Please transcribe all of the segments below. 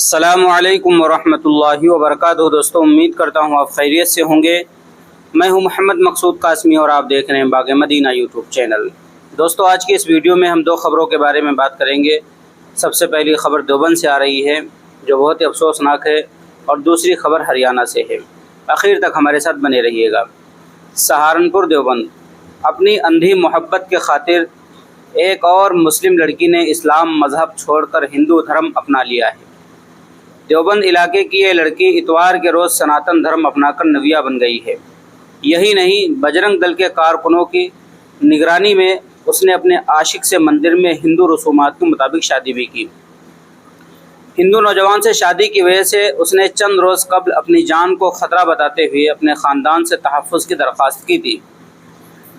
अस्सलामुअलैकुम वरहमतुल्लाहि वबरकातुहू। दोस्तों, उम्मीद करता हूँ आप खैरियत से होंगे। मैं हूँ मोहम्मद मकसूद कासमी और आप देख रहे हैं बाग़ मदीना यूट्यूब चैनल। दोस्तों, आज की इस वीडियो में हम दो ख़बरों के बारे में बात करेंगे। सबसे पहली ख़बर देवबंद से आ रही है जो बहुत ही अफसोसनाक है, और दूसरी ख़बर हरियाणा से है। आखिर तक हमारे साथ बने रहिएगा। सहारनपुर देवबंद, अपनी अंधी मोहब्बत के खातिर एक और मुस्लिम लड़की ने इस्लाम मज़हब छोड़कर हिंदू धर्म अपना लिया है। देवबंद इलाके की ये लड़की इतवार के रोज़ सनातन धर्म अपनाकर नविया बन गई है। यही नहीं, बजरंग दल के कारकुनों की निगरानी में उसने अपने आशिक से मंदिर में हिंदू रसूमात के मुताबिक शादी भी की। हिंदू नौजवान से शादी की वजह से उसने चंद रोज़ कबल अपनी जान को ख़तरा बताते हुए अपने ख़ानदान से तहफ़्फ़ुज़ की दरख्वास्त की थी।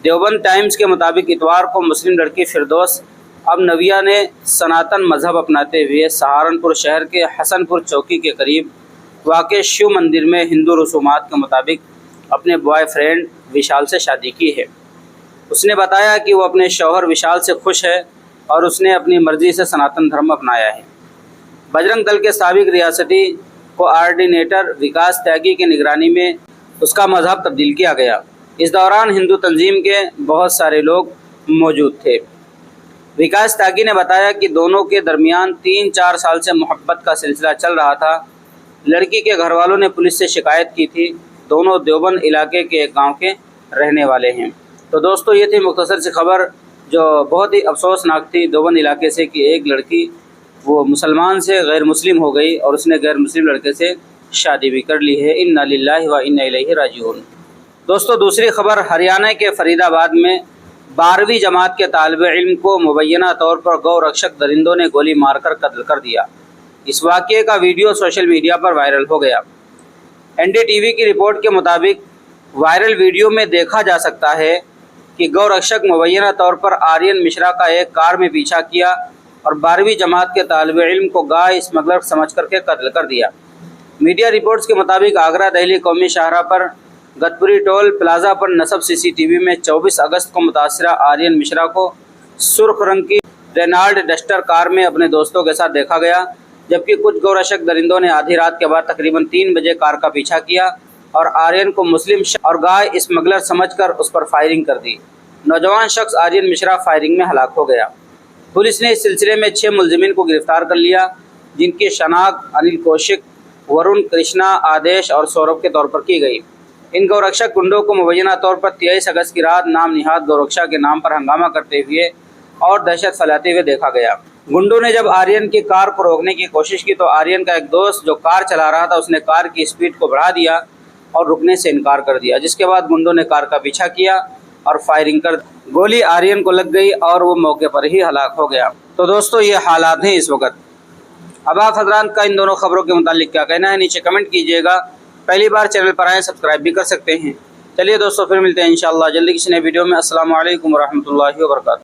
देवबंद टाइम्स के मुताबिक इतवार को मुस्लिम लड़की फिरदौस अब नविया ने सनातन मज़हब अपनाते हुए सहारनपुर शहर के हसनपुर चौकी के करीब वाक़े शिव मंदिर में हिंदू रसूमात के मुताबिक अपने बॉयफ्रेंड विशाल से शादी की है। उसने बताया कि वो अपने शौहर विशाल से खुश है और उसने अपनी मर्ज़ी से सनातन धर्म अपनाया है। बजरंग दल के साबिक रियासती कोआर्डिनेटर विकास त्यागी की निगरानी में उसका मज़हब तब्दील किया गया। इस दौरान हिंदू तंजीम के बहुत सारे लोग मौजूद थे। विकास त्यागी ने बताया कि दोनों के दरमियान 3-4 साल से मोहब्बत का सिलसिला चल रहा था। लड़की के घर वालों ने पुलिस से शिकायत की थी। दोनों देवबंद इलाके के एक गांव के रहने वाले हैं। तो दोस्तों, ये थी मुख्तसर सी खबर जो बहुत ही अफसोसनाक थी देवबंद इलाके से कि एक लड़की वो मुसलमान से गैर मुस्लिम हो गई और उसने गैर मुस्लिम लड़के से शादी भी कर ली है। इन्ना लिल्लाहि व इन्ना इलैहि राजिऊन। दोस्तों, दूसरी खबर हरियाणा के फरीदाबाद में 12वीं जमात के तालिब इल्म को मुबैना तौर पर गौ रक्षक दरिंदों ने गोली मारकर कत्ल कर दिया। इस वाक़ये का वीडियो सोशल मीडिया पर वायरल हो गया। एनडीटीवी की रिपोर्ट के मुताबिक वायरल वीडियो में देखा जा सकता है कि गौ रक्षक मुबैना तौर पर आर्यन मिश्रा का एक कार में पीछा किया और 12वीं जमात के तालिब इल्म को गाय स्मगलर समझ करके कत्ल कर दिया। मीडिया रिपोर्ट्स के मुताबिक आगरा दिल्ली कौमी शाहराह पर गतपुरी टोल प्लाजा पर नस्ब सीसीटीवी में 24 अगस्त को मुतासरा आर्यन मिश्रा को सुर्ख रंग की रेनाल्ड डस्टर कार में अपने दोस्तों के साथ देखा गया, जबकि कुछ गौरक्षक दरिंदों ने आधी रात के बाद तकरीबन 3 बजे कार का पीछा किया और आर्यन को मुस्लिम और गाय स्मगलर समझकर उस पर फायरिंग कर दी। नौजवान शख्स आर्यन मिश्रा फायरिंग में हलाक हो गया। पुलिस ने इस सिलसिले में 6 मुलजिमीन को गिरफ्तार कर लिया, जिनकी शनाख्त अनिल कौशिक, वरुण, कृष्णा, आदेश और सौरभ के तौर पर की गई। इन गौरक्षक गुंडों को मुबैना तौर पर 23 अगस्त की रात नाम निहाद गौरक्षा के नाम पर हंगामा करते हुए और दहशत फैलाते हुए देखा गया। गुंडों ने जब आर्यन की कार को रोकने की कोशिश की तो आर्यन का एक दोस्त जो कार चला रहा था उसने कार की स्पीड को बढ़ा दिया और रुकने से इनकार कर दिया, जिसके बाद गुंडों ने कार का पीछा किया और फायरिंग कर गोली आर्यन को लग गई और वो मौके पर ही हलाक हो गया। तो दोस्तों, ये हालात हैं इस वक्त। अब आप हज़रात का इन दोनों खबरों के मुतालिक क्या कहना है, नीचे कमेंट कीजिएगा। पहली बार चैनल पर आए सब्सक्राइब भी कर सकते हैं। चलिए दोस्तों, फिर मिलते हैं इंशाअल्लाह जल्दी किसी नए वीडियो में। अस्सलामु अलैकुम वरहमतुल्लाहि वबरकातुहू।